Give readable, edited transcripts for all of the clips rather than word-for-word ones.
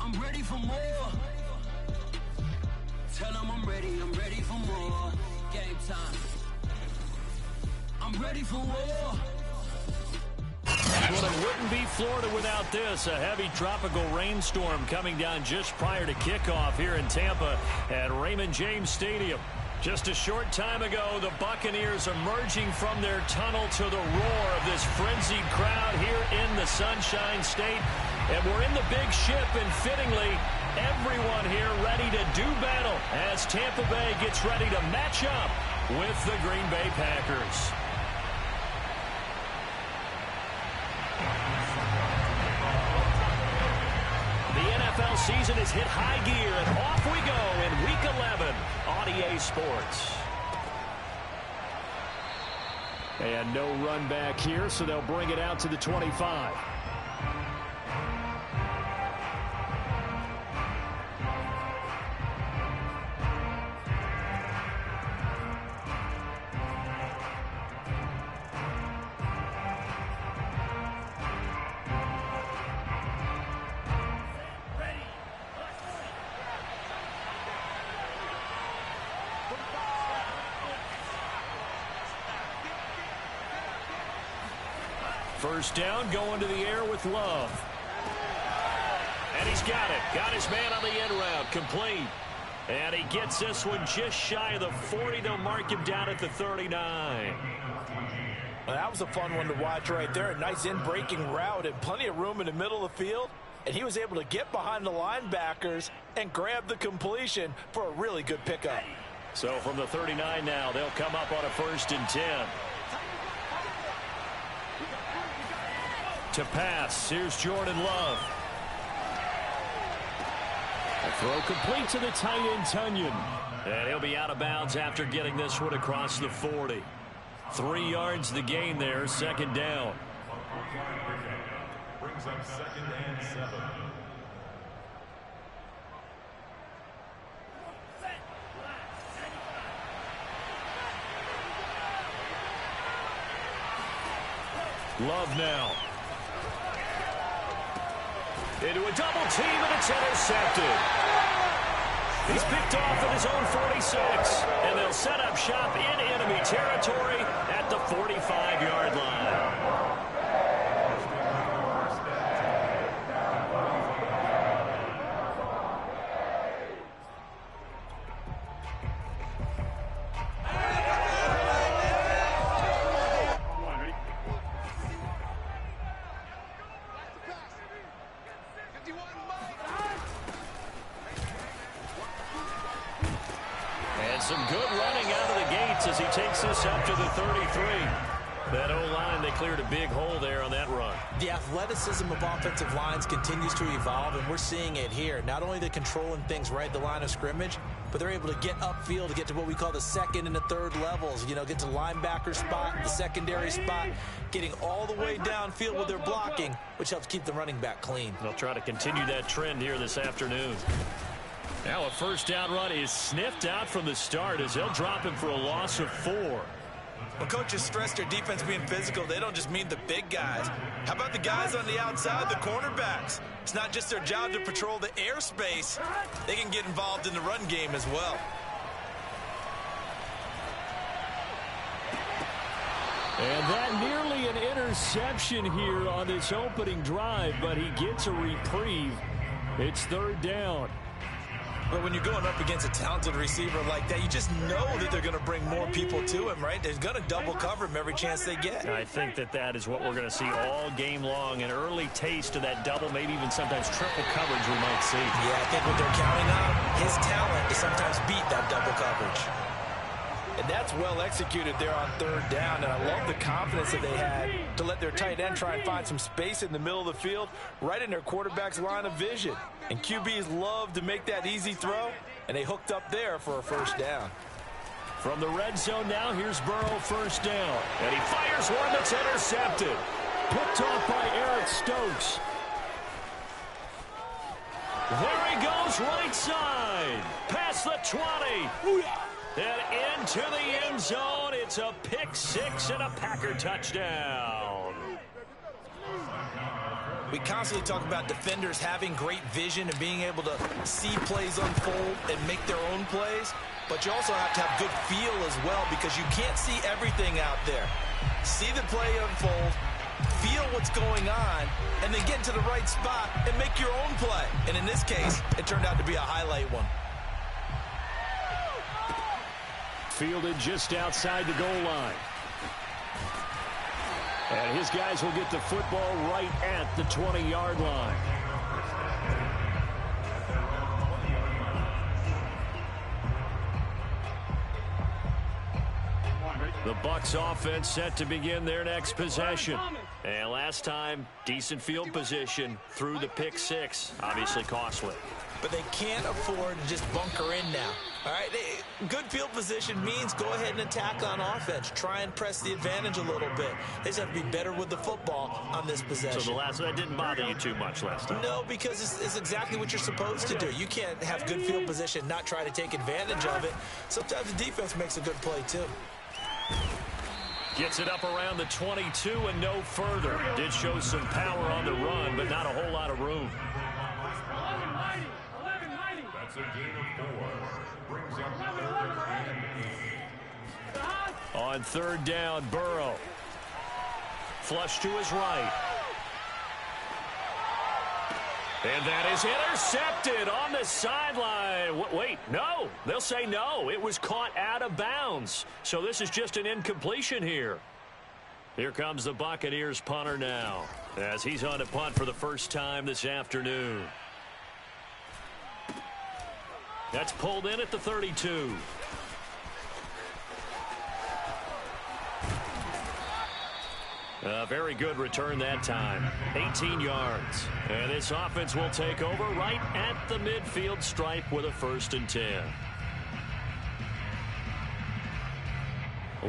I'm ready for more. Tell them I'm ready for more. Game time. I'm ready for war. Well, it wouldn't be Florida without this. A heavy tropical rainstorm coming down just prior to kickoff here in Tampa at Raymond James Stadium. Just a short time ago, the Buccaneers emerging from their tunnel to the roar of this frenzied crowd here in the Sunshine State. And we're in the big ship, and fittingly, everyone here ready to do battle as Tampa Bay gets ready to match up with the Green Bay Packers. The NFL season has hit high gear, and off we go in Week 11 on EA Sports. And no run back here, so they'll bring it out to the 25. First down, going to the air with Love. And he's got it. Got his man on the end route. Complete. And he gets this one just shy of the 40. They'll mark him down at the 39. Well, that was a fun one to watch right there. A nice in-breaking route and plenty of room in the middle of the field. And he was able to get behind the linebackers and grab the completion for a really good pickup. So from the 39 now, they'll come up on a 1st and 10. To pass, here's Jordan Love. A throw complete to the tight end, Tunyon. And he'll be out of bounds after getting this one across the 40. 3 yards the gain there, 2nd down. Brings up 2nd and 7. Love now. Into a double team, and it's intercepted. He's picked off at his own 46, and they'll set up shop in enemy territory at the 45-yard line. Some good running out of the gates as he takes this up to the 33. That O-line, they cleared a big hole there on that run. The athleticism of offensive lines continues to evolve, and we're seeing it here. Not only the controlling things right at the line of scrimmage, but they're able to get upfield to get to what we call the 2nd and the 3rd levels. You know, get to linebacker spot, the secondary spot, getting all the way downfield with their blocking, which helps keep the running back clean. They'll try to continue that trend here this afternoon. Now a 1st down run is sniffed out from the start as they'll drop him for a loss of 4. When coaches stress their defense being physical, they don't just mean the big guys. How about the guys on the outside, the cornerbacks? It's not just their job to patrol the airspace. They can get involved in the run game as well. And that nearly an interception here on this opening drive, but he gets a reprieve. It's 3rd down. But when you're going up against a talented receiver like that, you just know that they're going to bring more people to him, right? They're going to double cover him every chance they get. I think that is what we're going to see all game long. An early taste of that double, maybe even sometimes triple coverage we might see. Yeah, I think what they're counting on, his talent to sometimes beat that double coverage. And that's well executed there on 3rd down. And I love the confidence that they had to let their tight end try and find some space in the middle of the field, right in their quarterback's line of vision. And QBs love to make that easy throw, and they hooked up there for a 1st down. From the red zone now, here's Burrow, 1st down. And he fires one that's intercepted. Picked off by Eric Stokes. There he goes, right side. Past the 20. And into the end zone. It's a pick 6 and a Packer touchdown. We constantly talk about defenders having great vision and being able to see plays unfold and make their own plays. But you also have to have good feel as well, because you can't see everything out there. See the play unfold, feel what's going on, and then get to the right spot and make your own play. And in this case, it turned out to be a highlight one. Fielded just outside the goal line. And his guys will get the football right at the 20-yard line. The Bucs offense set to begin their next possession. And last time, decent field position through the pick six. Obviously costly. But they can't afford to just bunker in now. All right, good field position means go ahead and attack on offense. Try and press the advantage a little bit. They just have to be better with the football on this possession. So that didn't bother you too much last time? No, because it's exactly what you're supposed to do. You can't have good field position, not try to take advantage of it. Sometimes the defense makes a good play too. Gets it up around the 22 and no further. Did show some power on the run, but not a whole lot of room. That's a gain of 4. Brings up 3rd and 8. On 3rd down, Burrow. Flush to his right. And that is intercepted on the sideline. Wait, no. They'll say no. It was caught out of bounds. So this is just an incompletion here. Here comes the Buccaneers punter now, as he's on to punt for the first time this afternoon. That's pulled in at the 32. A very good return that time. 18 yards. And this offense will take over right at the midfield stripe with a 1st and 10.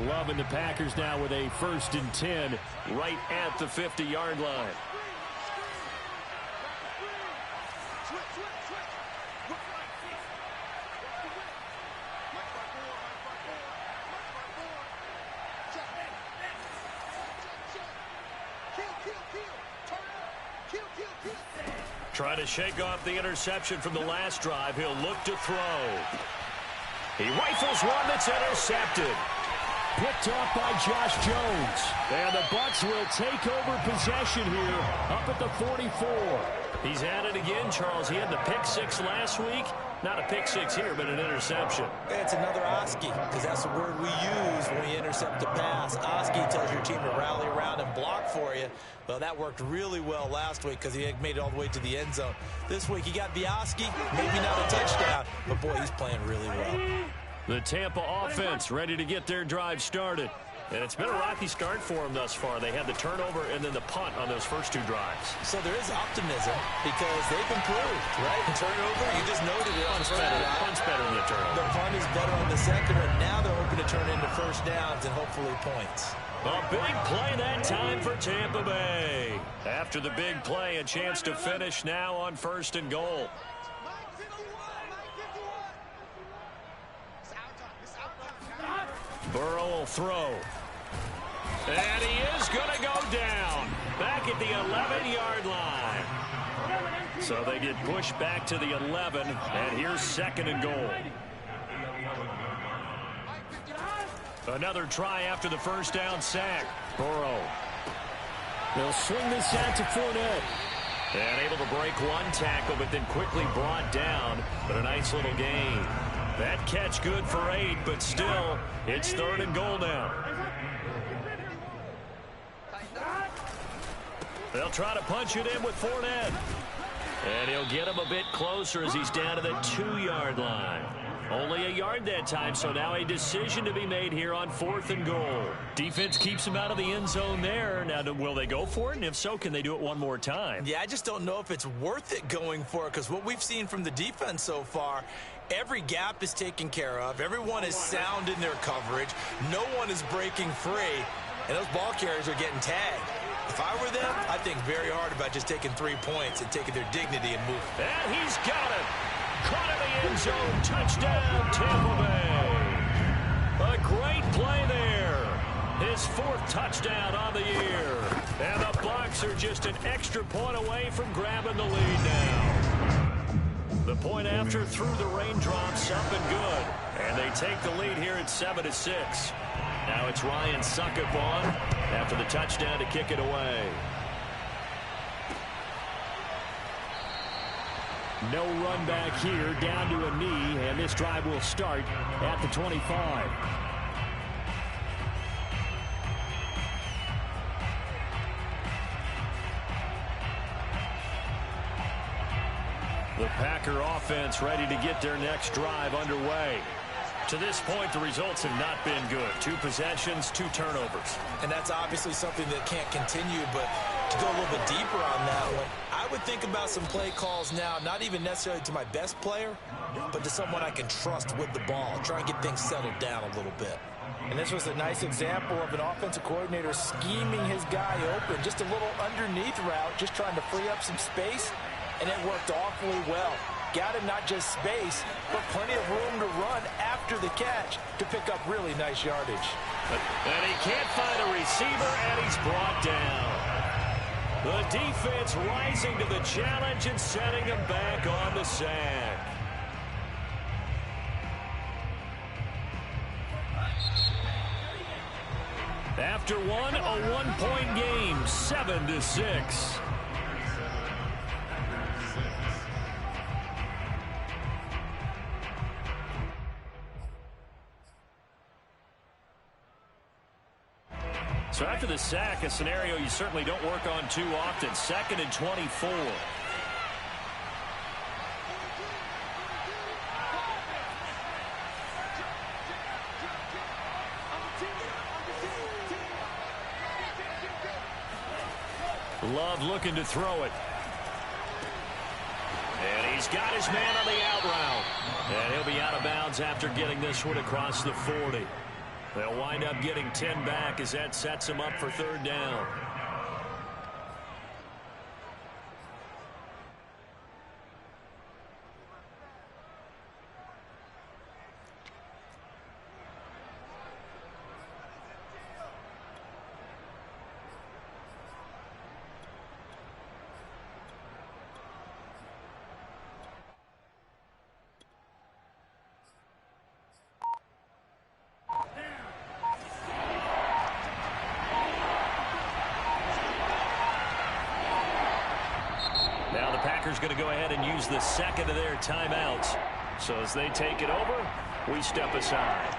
Loving the Packers now with a 1st and 10 right at the 50-yard line. Trying to shake off the interception from the last drive. He'll look to throw. He rifles one that's intercepted. Picked off by Josh Jones. And the Bucs will take over possession here up at the 44. He's at it again, Charles. He had the pick six last week. Not a pick six here, but an interception. It's another Oski, because that's the word we use when we intercept a pass. Oski tells your team to rally around and block for you. Well, that worked really well last week because he made it all the way to the end zone. This week, he got the Oski, maybe not a touchdown, but boy, he's playing really well. The Tampa offense ready to get their drive started. And it's been a rocky start for them thus far. They had the turnover and then the punt on those first 2 drives. So there is optimism because they've improved, right? The turnover, you just noted it on the first drive. Punt's better than the turnover. The punt is better on the second one. Now they're hoping to turn into first downs and hopefully points. A big play that time for Tampa Bay. After the big play, a chance to finish now on 1st and goal. Burrow will throw. And he is going to go down. Back at the 11-yard line. So they get pushed back to the 11. And here's 2nd and goal. Another try after the first down sack. Burrow. They'll swing this out to Fournette. And able to break one tackle, but then quickly brought down. But a nice little gain. That catch good for 8, but still, it's 3rd and goal now. They'll try to punch it in with Fournette. And he'll get him a bit closer as he's down to the 2-yard line. Only a yard that time, so now a decision to be made here on 4th and goal. Defense keeps him out of the end zone there. Now, will they go for it? And if so, can they do it one more time? Yeah, I just don't know if it's worth it going for it, because what we've seen from the defense so far, every gap is taken care of. Everyone is sound in their coverage. No one is breaking free, and those ball carriers are getting tagged. If I were them, I'd think very hard about just taking 3 points and taking their dignity and moving. And he's got it. Caught in the end zone. Touchdown, Tampa Bay. A great play there. His 4th touchdown on the year. And the Bucs are just an extra point away from grabbing the lead now. The point after through the raindrops, up and good. And they take the lead here at 7-6. Now it's Ryan Suckup on after the touchdown to kick it away. No run back here, down to a knee, and this drive will start at the 25. The Packer offense ready to get their next drive underway. To this point, the results have not been good. 2 possessions, 2 turnovers. And that's obviously something that can't continue, but to go a little bit deeper on that one, I would think about some play calls now, not even necessarily to my best player, but to someone I can trust with the ball, try and get things settled down a little bit. And this was a nice example of an offensive coordinator scheming his guy open, just a little underneath route, just trying to free up some space, and it worked awfully well. Got him not just space, but plenty of room to run after the catch to pick up really nice yardage. And he can't find a receiver, and he's brought down. The defense rising to the challenge and setting him back on the sack. After one, a one-point game, 7-6. So after the sack, a scenario you certainly don't work on too often. 2nd and 24. Love looking to throw it. And he's got his man on the out route. And he'll be out of bounds after getting this one across the 40. They'll wind up getting 10 back as that sets them up for 3rd down. Now the Packers going to go ahead and use the 2nd of their timeouts. So as they take it over, we step aside.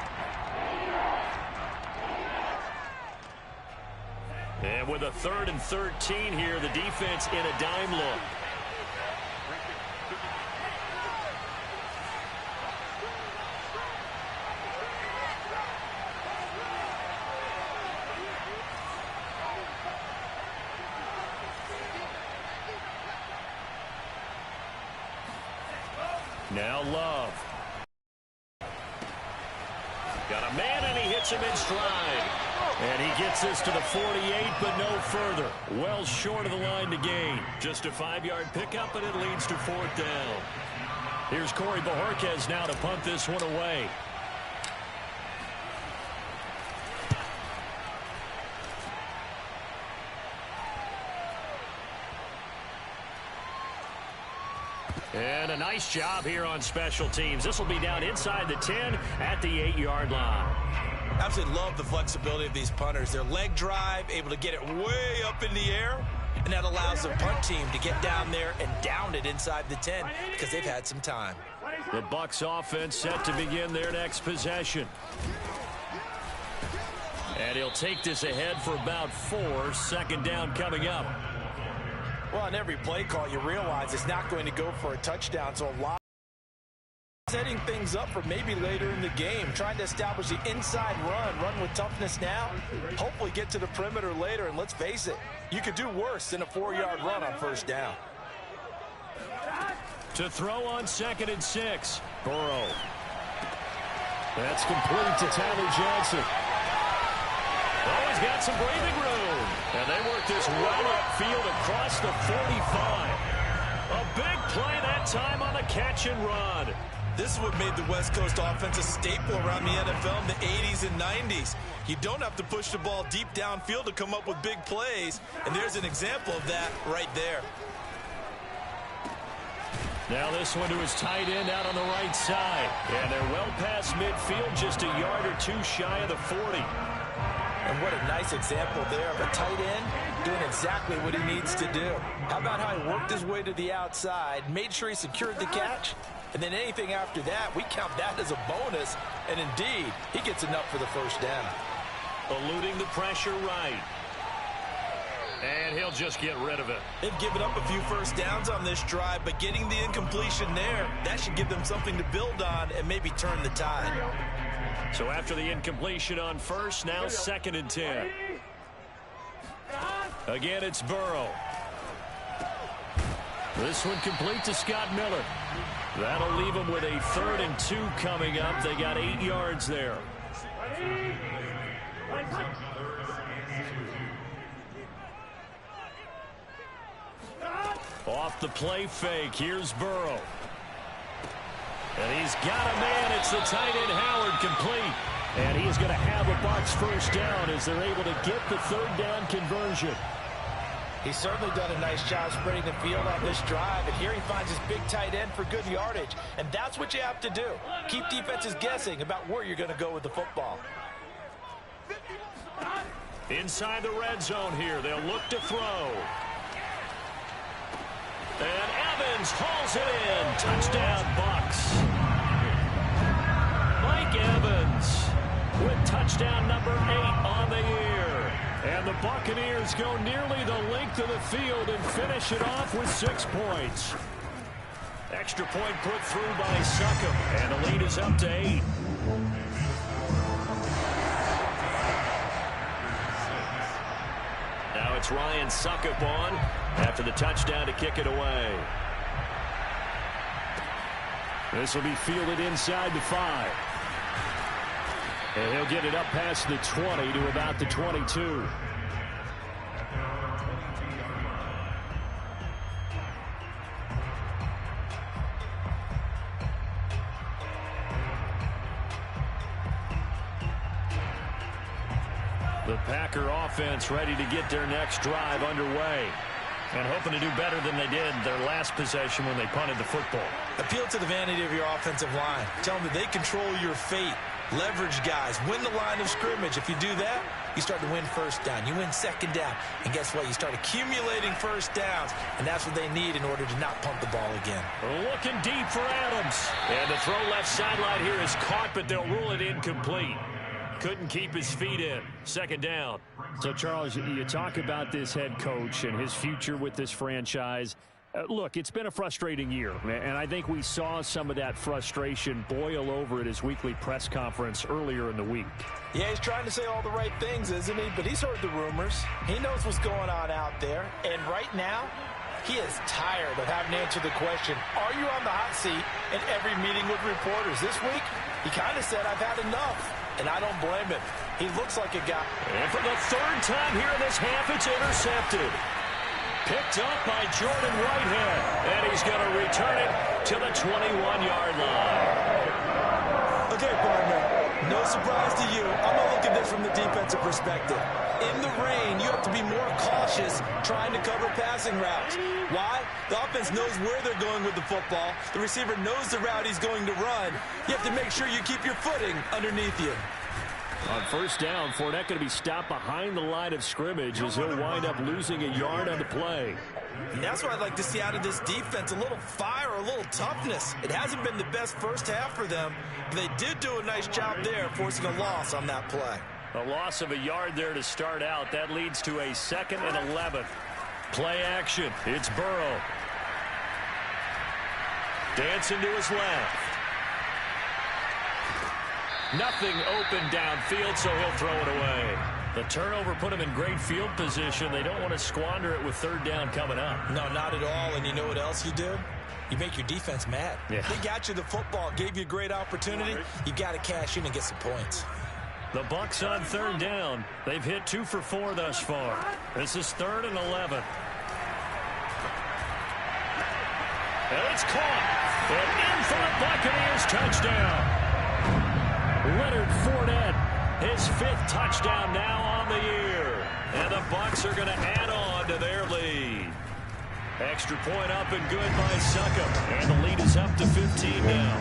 And with a 3rd and 13 here, the defense in a dime look. Now Love. Got a man, and he hits him in stride. And he gets this to the 48, but no further. Well short of the line to gain. Just a 5-yard pickup, and it leads to 4th down. Here's Corey Bojorquez now to punt this one away. And a nice job here on special teams. This will be down inside the 10 at the 8-yard line. Absolutely love the flexibility of these punters. Their leg drive, able to get it way up in the air, and that allows the punt team to get down there and down it inside the 10 because they've had some time. The Bucs offense set to begin their next possession. And he'll take this ahead for about 4. 2nd down coming up. Well, on every play call, you realize it's not going to go for a touchdown, so a lot setting things up for maybe later in the game, trying to establish the inside run with toughness now, hopefully get to the perimeter later, and let's face it, you could do worse than a 4-yard run on 1st down. To throw on 2nd and 6, Burrow. That's complete to Tyler Johnson. Oh, he's got some breathing room. And they work this well upfield across the 45. A big play that time on the catch and run. This is what made the West Coast offense a staple around the NFL in the 80s and 90s. You don't have to push the ball deep downfield to come up with big plays, and there's an example of that right there. Now this one to his tight end out on the right side. And they're well past midfield, just a yard or two shy of the 40. And what a nice example there of a tight end doing exactly what he needs to do. How about how he worked his way to the outside, made sure he secured the catch, and then anything after that, we count that as a bonus. And indeed, he gets enough for the first down. Eluding the pressure right. And he'll just get rid of it. They've given up a few first downs on this drive, but getting the incompletion there, that should give them something to build on and maybe turn the tide. So after the incompletion on first, now 2nd and 10. Again, it's Burrow. This one complete to Scott Miller. That'll leave them with a 3rd and 2 coming up. They got 8 yards there. Off the play fake, here's Burrow. And he's got a man. It's the tight end Howard, complete. And he's going to have a Bucs first down as they're able to get the 3rd down conversion. He's certainly done a nice job spreading the field on this drive. And here he finds his big tight end for good yardage. And that's what you have to do. Keep defenses guessing about where you're going to go with the football. Inside the red zone here. They'll look to throw. And Evans hauls it in. Touchdown, Bucs. Mike Evans with touchdown number 8 on the year. And the Buccaneers go nearly the length of the field and finish it off with 6 points. Extra point put through by Succop. And the lead is up to 8. Now it's Ryan Succop on after the touchdown to kick it away. This will be fielded inside the 5. And he'll get it up past the 20 to about the 22. The Packer offense ready to get their next drive underway. And hoping to do better than they did their last possession when they punted the football. Appeal to the vanity of your offensive line. Tell them that they control your fate. Leverage guys. Win the line of scrimmage. If you do that, you start to win first down. You win second down. And guess what? You start accumulating first downs. And that's what they need in order to not punt the ball again. Looking deep for Adams. And the throw left sideline here is caught, but they'll rule it incomplete. Couldn't keep his feet in. 2nd down. So, Charles, you talk about this head coach and his future with this franchise. Look, it's been a frustrating year, and I think we saw some of that frustration boil over at his weekly press conference earlier in the week. Yeah, he's trying to say all the right things, isn't he? But he's heard the rumors. He knows what's going on out there. And right now, he is tired of having to answer the question, are you on the hot seat in every meeting with reporters? This week, he kind of said, I've had enough. And I don't blame him. He looks like a guy. And for the 3rd time here in this half, it's intercepted. Picked up by Jordan Whitehead. And he's going to return it to the 21-yard line. Okay, partner. No surprise to you. I'm going to look at this from the defensive perspective. In the rain, you have to be more cautious trying to cover passing routes. Why? The offense knows where they're going with the football. The receiver knows the route he's going to run. You have to make sure you keep your footing underneath you. On first down, Fournette going to be stopped behind the line of scrimmage as he'll wind up losing a yard on the play. And that's what I'd like to see out of this defense, a little fire, a little toughness. It hasn't been the best first half for them, but they did do a nice job there forcing a loss on that play. A loss of a yard there to start out. That leads to a 2nd and 11. Play action. It's Burrow. Dancing to his left. Nothing open downfield, so he'll throw it away. The turnover put him in great field position. They don't want to squander it with 3rd down coming up. No, not at all. And you know what else you do? You make your defense mad. Yeah. They got you the football, gave you a great opportunity. You got to cash in and get some points. The Bucs on 3rd down. They've hit 2 for 4 thus far. This is 3rd and 11. And it's caught. And in for the Buccaneers touchdown. Leonard Fournette His 5th touchdown now on the year. And the Bucs are going to add on to their lead. Extra point up and good by Succop. And the lead is up to 15 now.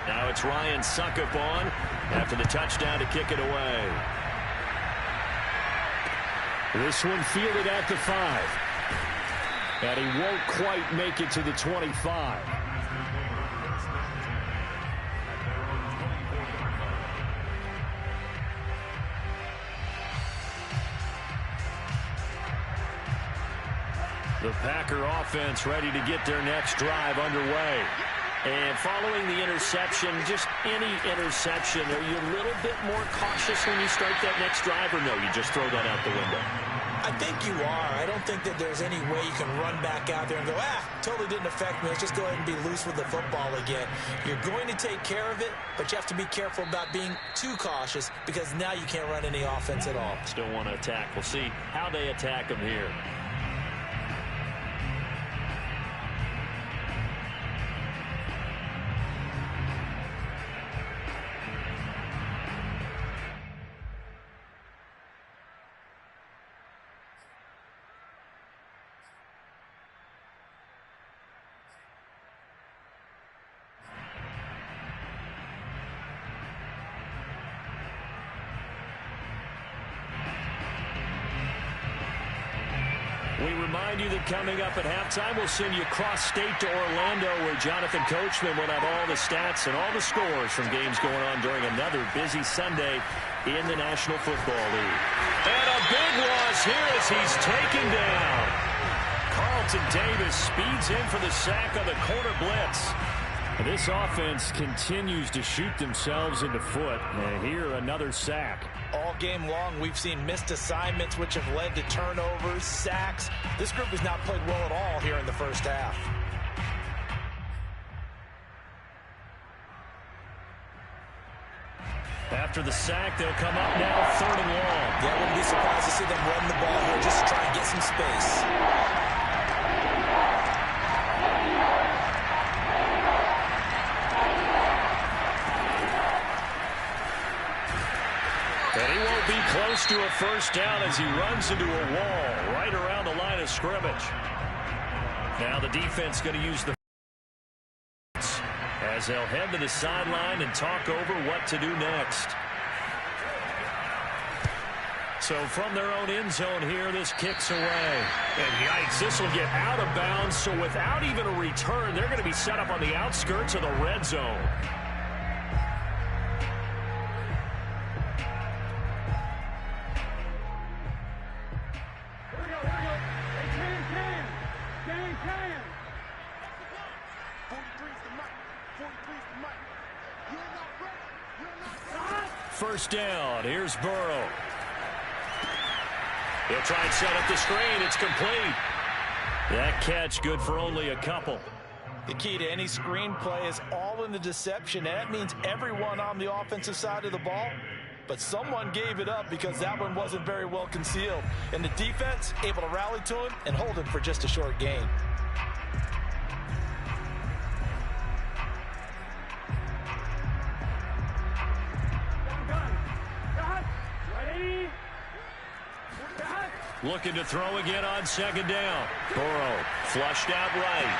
Now it's Ryan Succop on after the touchdown to kick it away. This one fielded at the 5. And he won't quite make it to the 25. The Packer offense ready to get their next drive underway. And following the interception, just any interception, are you a little bit more cautious when you start that next drive, or no, you just throw that out the window? I think you are. I don't think that there's any way you can run back out there and go, totally didn't affect me. Let's just go ahead and be loose with the football again. You're going to take care of it, but you have to be careful about being too cautious because now you can't run any offense at all. Still want to attack. We'll see how they attack them here. We remind you that coming up at halftime, we'll send you cross-state to Orlando, where Jonathan Coachman will have all the stats and all the scores from games going on during another busy Sunday in the National Football League. And a big loss here as he's taken down. Carlton Davis speeds in for the sack on the corner blitz. And this offense continues to shoot themselves in the foot. And here, another sack. All game long, we've seen missed assignments, which have led to turnovers, sacks. This group has not played well at all here in the first half. After the sack, they'll come up now 3rd and long. Yeah, I wouldn't be surprised to see them run the ball here just to try and get some space. And he won't be close to a first down as he runs into a wall right around the line of scrimmage. Now the defense going to use the as they'll head to the sideline and talk over what to do next. So from their own end zone here, this kicks away. And yikes, this will get out of bounds. So without even a return, they're going to be set up on the outskirts of the red zone. First down. Here's Burrow. He'll try and set up the screen. It's complete. That catch good for only a couple. The key to any screen play is all in the deception. And that means everyone on the offensive side of the ball. But someone gave it up because that one wasn't very well concealed. And the defense able to rally to him and hold him for just a short gain. Looking to throw again on second down. Burrow flushed out right.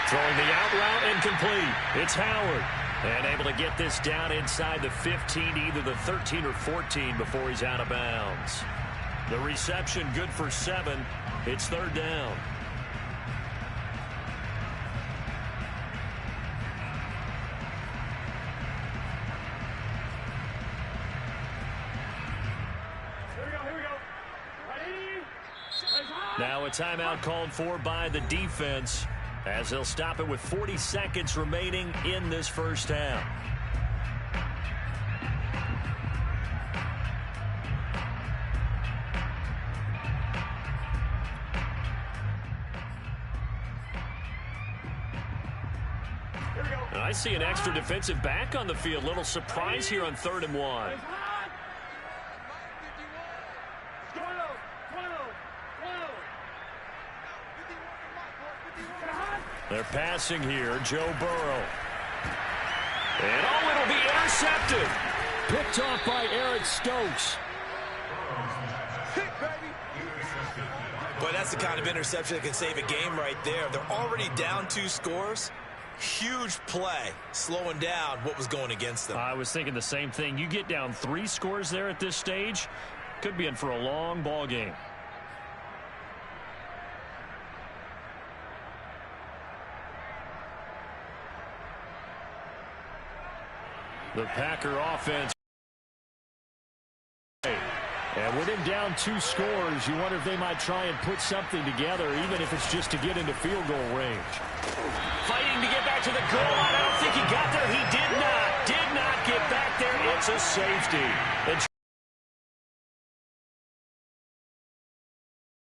Throwing the out route incomplete. It's Howard. And able to get this down inside the 15, either the 13 or 14 before he's out of bounds. The reception good for 7. It's third down. Now a timeout called for by the defense as they'll stop it with 40 seconds remaining in this first half. I see an extra defensive back on the field. Little surprise here on 3rd and 1. They're passing here. Joe Burrow. And oh, it'll be intercepted. Picked off by Eric Stokes. Boy, that's the kind of interception that can save a game right there. They're already down 2 scores. Huge play, slowing down what was going against them. I was thinking the same thing. You get down 3 scores there at this stage, could be in for a long ball game. The Packer offense. And with him down 2 scores, you wonder if they might try and put something together, even if it's just to get into field goal range. Fighting to get back to the goal line. I don't think he got there. He did not get back there. It's a safety.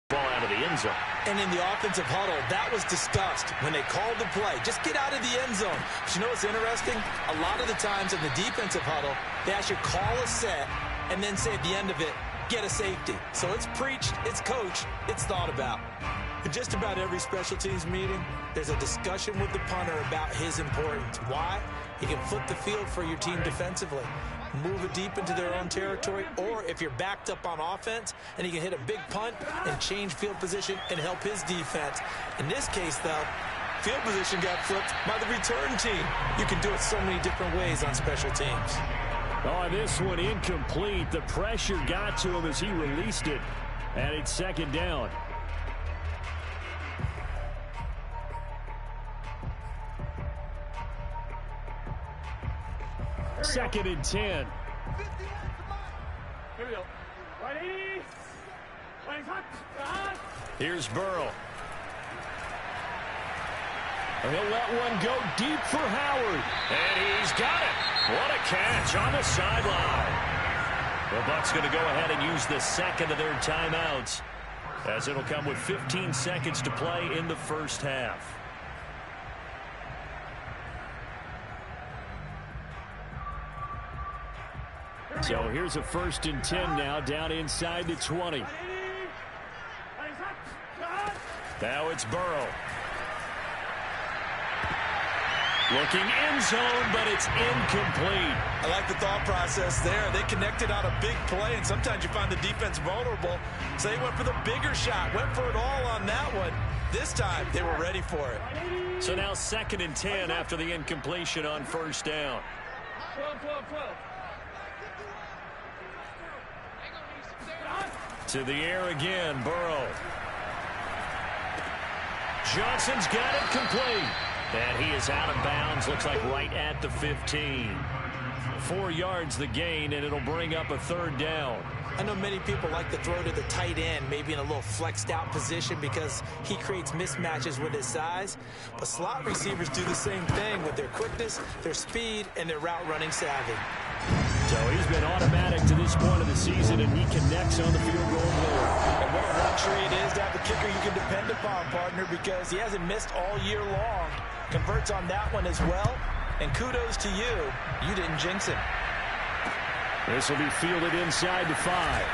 Ball out of the end zone. And in the offensive huddle, that was discussed when they called the play. Just get out of the end zone. But you know what's interesting? A lot of the times in the defensive huddle, they actually call a set and then say at the end of it, get a safety. So it's preached, it's coached, it's thought about. In just about every special teams meeting, there's a discussion with the punter about his importance. Why? He can flip the field for your team defensively, move it deep into their own territory, or if you're backed up on offense, and he can hit a big punt and change field position and help his defense. In this case, though, field position got flipped by the return team. You can do it so many different ways on special teams. Oh, this one incomplete. The pressure got to him as he released it. And it's second down. Second and 10. Here we go. Ready? Here's Burrow. He'll let one go deep for Howard. And he's got it. What a catch on the sideline. The Bucs going to go ahead and use the second of their timeouts, as it'll come with 15 seconds to play in the first half. So here's a 1st and 10 now, down inside the 20. Now it's Burrow. Looking end zone, but it's incomplete. I like the thought process there. They connected on a big play, and sometimes you find the defense vulnerable. So they went for the bigger shot, went for it all on that one. This time, they were ready for it. So now 2nd and 10 after the incompletion on 1st down. 12. To the air again, Burrow. Johnson's got it complete. And he is out of bounds, looks like right at the 15. 4 yards the gain, and it'll bring up a 3rd down. I know many people like to throw to the tight end, maybe in a little flexed out position because he creates mismatches with his size. But slot receivers do the same thing with their quickness, their speed, and their route running savvy. So he's been automatic to this point of the season, and he connects on the field goal board. And what a luxury it is to have a kicker you can depend upon, partner, because he hasn't missed all year long. Converts on that one as well. And kudos to you. You didn't jinx him. This will be fielded inside the 5.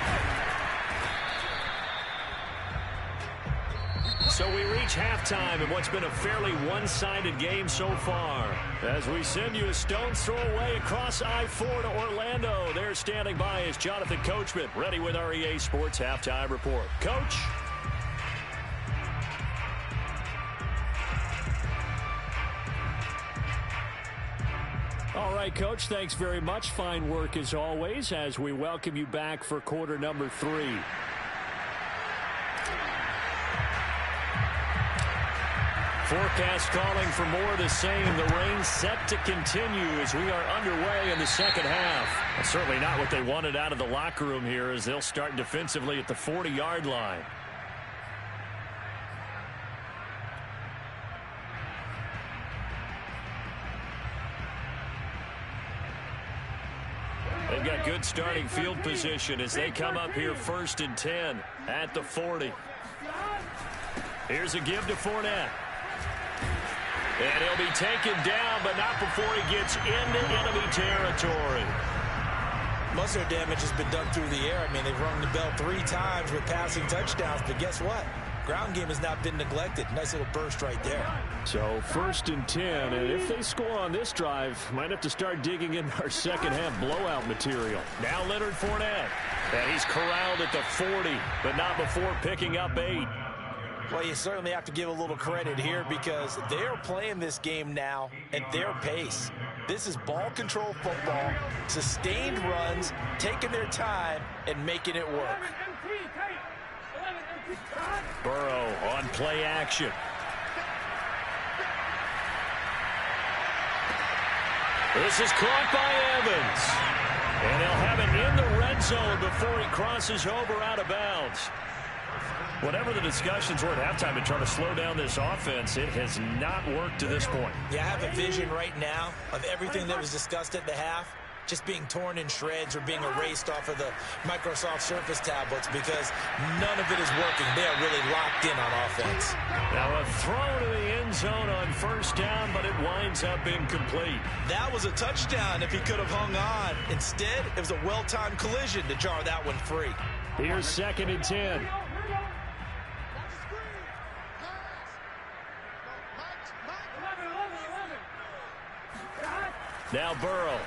So we reach halftime in what's been a fairly one-sided game so far. As we send you a stone's throw away across I-4 to Orlando. There standing by is Jonathan Coachman, ready with our EA Sports Halftime Report. Coach? All right, Coach, thanks very much. Fine work as always as we welcome you back for quarter number 3. Forecast calling for more of the same. The rain set to continue as we are underway in the second half. That's certainly not what they wanted out of the locker room here as they'll start defensively at the 40-yard line. They've got good starting field position as they come up here 1st and 10 at the 40. Here's a give to Fournette. And he'll be taken down, but not before he gets into enemy territory. Most of their damage has been done through the air. I mean, they've rung the bell 3 times with passing touchdowns, but guess what? Ground game has not been neglected. Nice little burst right there. So 1st and 10, and if they score on this drive, might have to start digging in our second half blowout material. Now Leonard Fournette, and he's corralled at the 40, but not before picking up 8. Well, you certainly have to give a little credit here because they are playing this game now at their pace. This is ball control football, sustained runs, taking their time, and making it work. Burrow on play action. This is caught by Evans. And he'll have it in the red zone before he crosses over out of bounds. Whatever the discussions were at halftime to try to slow down this offense, it has not worked to this point. Yeah, I have a vision right now of everything that was discussed at the half just being torn in shreds or being erased off of the Microsoft Surface tablets because none of it is working. They are really locked in on offense. Now a throw to the end zone on 1st down, but it winds up incomplete. That was a touchdown if he could have hung on. Instead, it was a well-timed collision to jar that one free. Here's 2nd and 10. Now Burrow.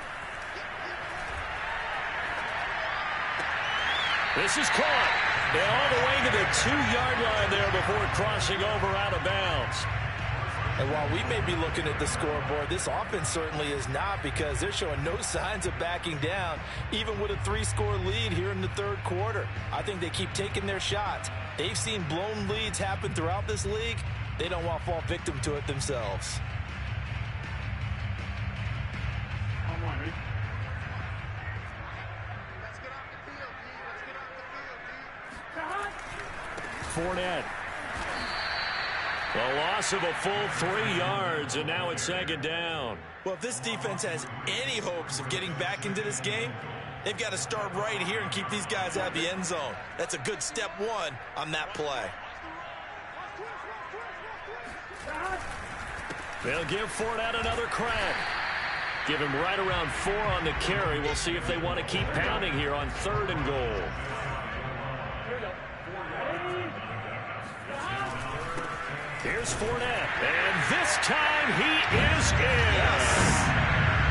This is caught. And all the way to the 2-yard line there before crossing over out of bounds. And while we may be looking at the scoreboard, this offense certainly is not because they're showing no signs of backing down, even with a 3-score lead here in the 3rd quarter. I think they keep taking their shots. They've seen blown leads happen throughout this league. They don't want to fall victim to it themselves. Fournette. The loss of a full 3 yards, and now it's 2nd down. Well, if this defense has any hopes of getting back into this game, they've got to start right here and keep these guys out of the end zone. That's a good step 1 on that play. They'll give Fournette another crack. Give him right around 4 on the carry. We'll see if they want to keep pounding here on 3rd and goal. Here's Fournette, and this time he is in. Yes.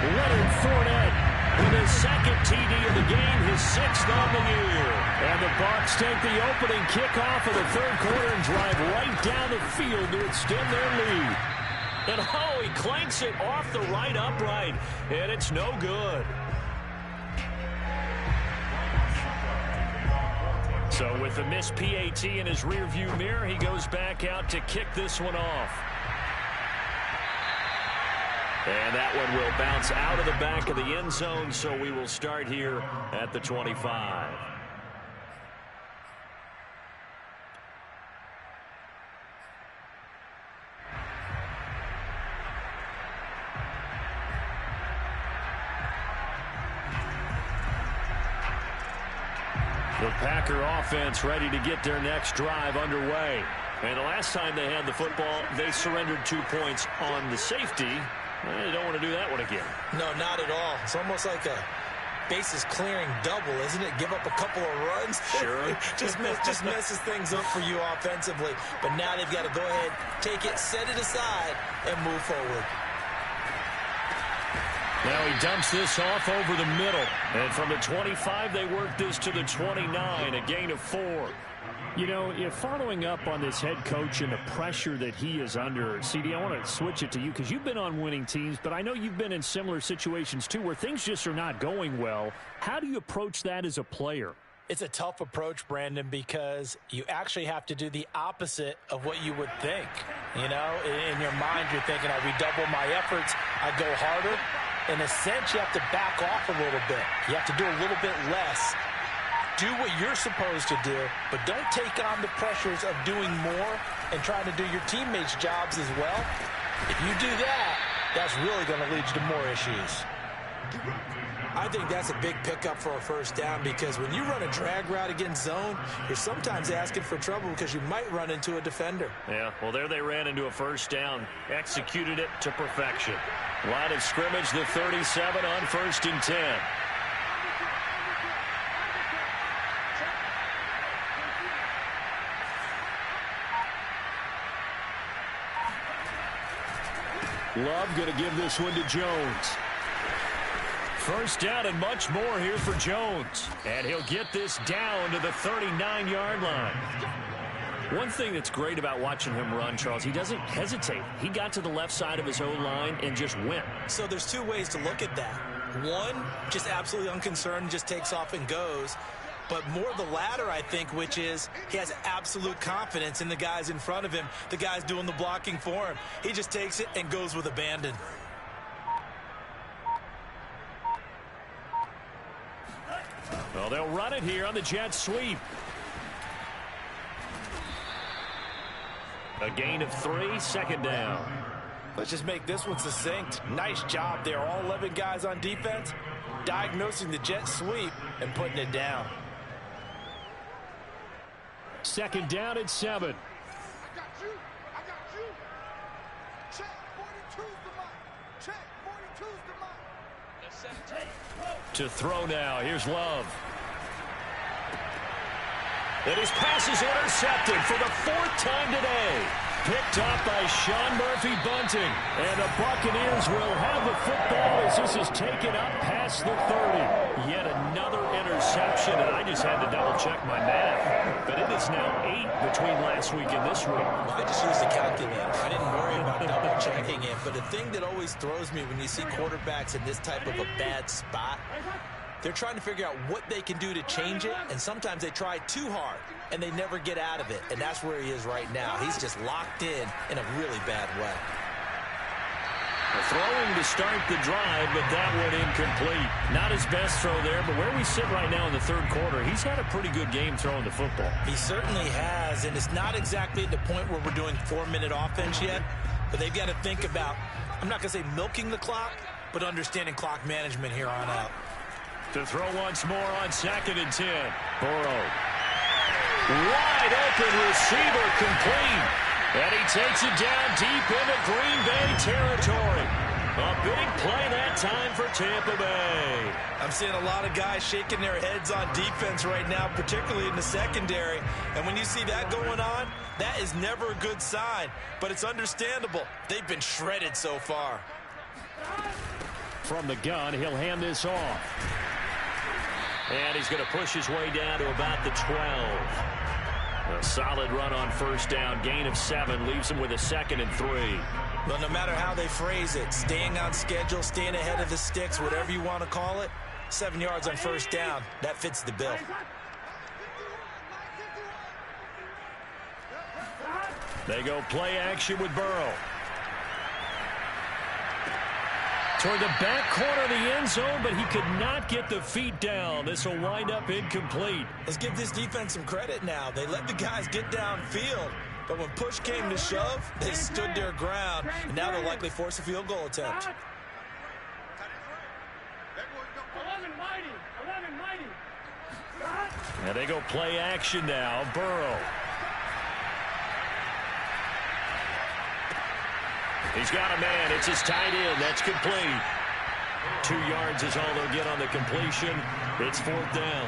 Leonard Fournette with his 2nd TD of the game, his 6th on the year. And the Bucs take the opening kickoff of the 3rd quarter and drive right down the field to extend their lead. And oh, he clanks it off the right upright, and it's no good. So with the missed PAT in his rearview mirror, he goes back out to kick this one off. And that one will bounce out of the back of the end zone, so we will start here at the 25. The Packer offense ready to get their next drive underway. And the last time they had the football, they surrendered 2 points on the safety. They don't want to do that one again. No, not at all. It's almost like a bases clearing double, isn't it? Give up a couple of runs. Sure. just messes things up for you offensively. But now they've got to go ahead, take it, set it aside, and move forward. Now he dumps this off over the middle. And from the 25, they work this to the 29, a gain of 4. You know, following up on this head coach and the pressure that he is under, CD, I want to switch it to you because you've been on winning teams, but I know you've been in similar situations too where things just are not going well. How do you approach that as a player? It's a tough approach, Brandon, because you actually have to do the opposite of what you would think. You know, in your mind, you're thinking, I redouble my efforts, I go harder. In a sense, you have to back off a little bit. You have to do a little bit less. Do what you're supposed to do, but don't take on the pressures of doing more and trying to do your teammates' jobs as well. If you do that, that's really going to lead you to more issues. I think that's a big pickup for a 1st down because when you run a drag route against zone, you're sometimes asking for trouble because you might run into a defender. Yeah, well, there they ran into a 1st down, executed it to perfection. Line of scrimmage, the 37 on 1st and 10. Love going to give this one to Jones. First down and much more here for Jones. And he'll get this down to the 39-yard line. One thing that's great about watching him run, Charles, he doesn't hesitate. He got to the left side of his O-line and just went. So there's two ways to look at that. One, just absolutely unconcerned, just takes off and goes. But more the latter, I think, which is he has absolute confidence in the guys in front of him, the guys doing the blocking for him. He just takes it and goes with abandon. Well, they'll run it here on the jet sweep. A gain of 3, second down. Let's just make this one succinct. Nice job there. All 11 guys on defense, diagnosing the jet sweep and putting it down. Second down at 7. I got you. Check 42's the mark. Check 42's the mark. To throw now. Here's Love. And his pass is intercepted for the 4th time today. Picked up by Sean Murphy-Bunting. And the Buccaneers will have the football as this is taken up past the 30. Yet another interception, and I just had to double-check my math. But it is now 8 between last week and this week. Well, I just used the calculator. I didn't worry about double-checking it. But the thing that always throws me when you see quarterbacks in this type of a bad spot, they're trying to figure out what they can do to change it, and sometimes they try too hard, and they never get out of it. And that's where he is right now. He's just locked in a really bad way. Throwing to start the drive, but that one incomplete. Not his best throw there, but where we sit right now in the third quarter, he's had a pretty good game throwing the football. He certainly has, and it's not exactly at the point where we're doing 4-minute offense yet, but they've got to think about, I'm not going to say milking the clock, but understanding clock management here on out. To throw once more on 2nd and 10. Burrow. Wide open receiver complete. And he takes it down deep into Green Bay territory. A big play that time for Tampa Bay. I'm seeing a lot of guys shaking their heads on defense right now, particularly in the secondary. And when you see that going on, that is never a good sign. But it's understandable. They've been shredded so far. From the gun, he'll hand this off. And he's going to push his way down to about the 12. A solid run on first down. Gain of 7 leaves him with a 2nd and 3. Well, no matter how they phrase it, staying on schedule, staying ahead of the sticks, whatever you want to call it, 7 yards on first down, that fits the bill. They go play action with Burrow. Toward the back corner of the end zone, but he could not get the feet down. This will wind up incomplete. Let's give this defense some credit now. They let the guys get downfield, but when push came to shove, they stood their ground, and now they'll likely force a field goal attempt. 11 mighty. And they go play action now. Burrow. He's got a man. It's his tight end. That's complete. 2 yards is all they'll get on the completion. It's 4th down.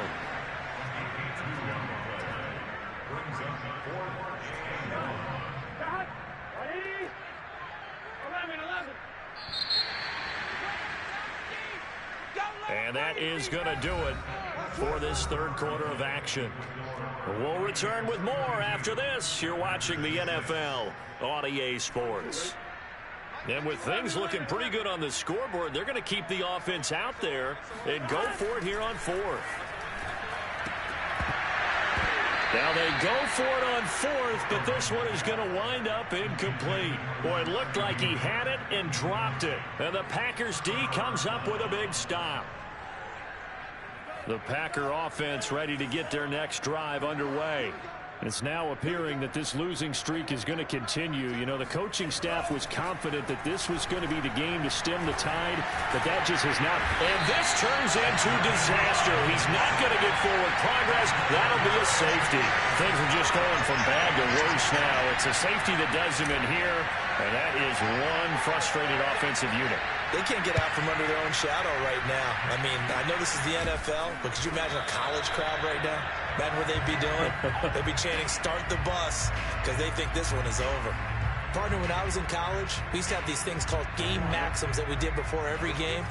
And that is going to do it for this third quarter of action. We'll return with more after this. You're watching the NFL on EA Sports. And with things looking pretty good on the scoreboard, they're going to keep the offense out there and go for it here on 4th. Now they go for it on 4th, but this one is going to wind up incomplete. Boy, it looked like he had it and dropped it. And the Packers D comes up with a big stop. The Packer offense ready to get their next drive underway. It's now appearing that this losing streak is going to continue. You know, the coaching staff was confident that this was going to be the game to stem the tide, but that just has not. And this turns into disaster. He's not going to get forward progress. That'll be a safety. Things are just going from bad to worse now. It's a safety that does him in here, and that is one frustrated offensive unit. They can't get out from under their own shadow right now. I mean, I know this is the NFL, but could you imagine a college crowd right now? Imagine what they'd be doing. They'd be chanting, "Start the bus," because they think this one is over. Partner, when I was in college, we used to have these things called game maxims that we did before every game.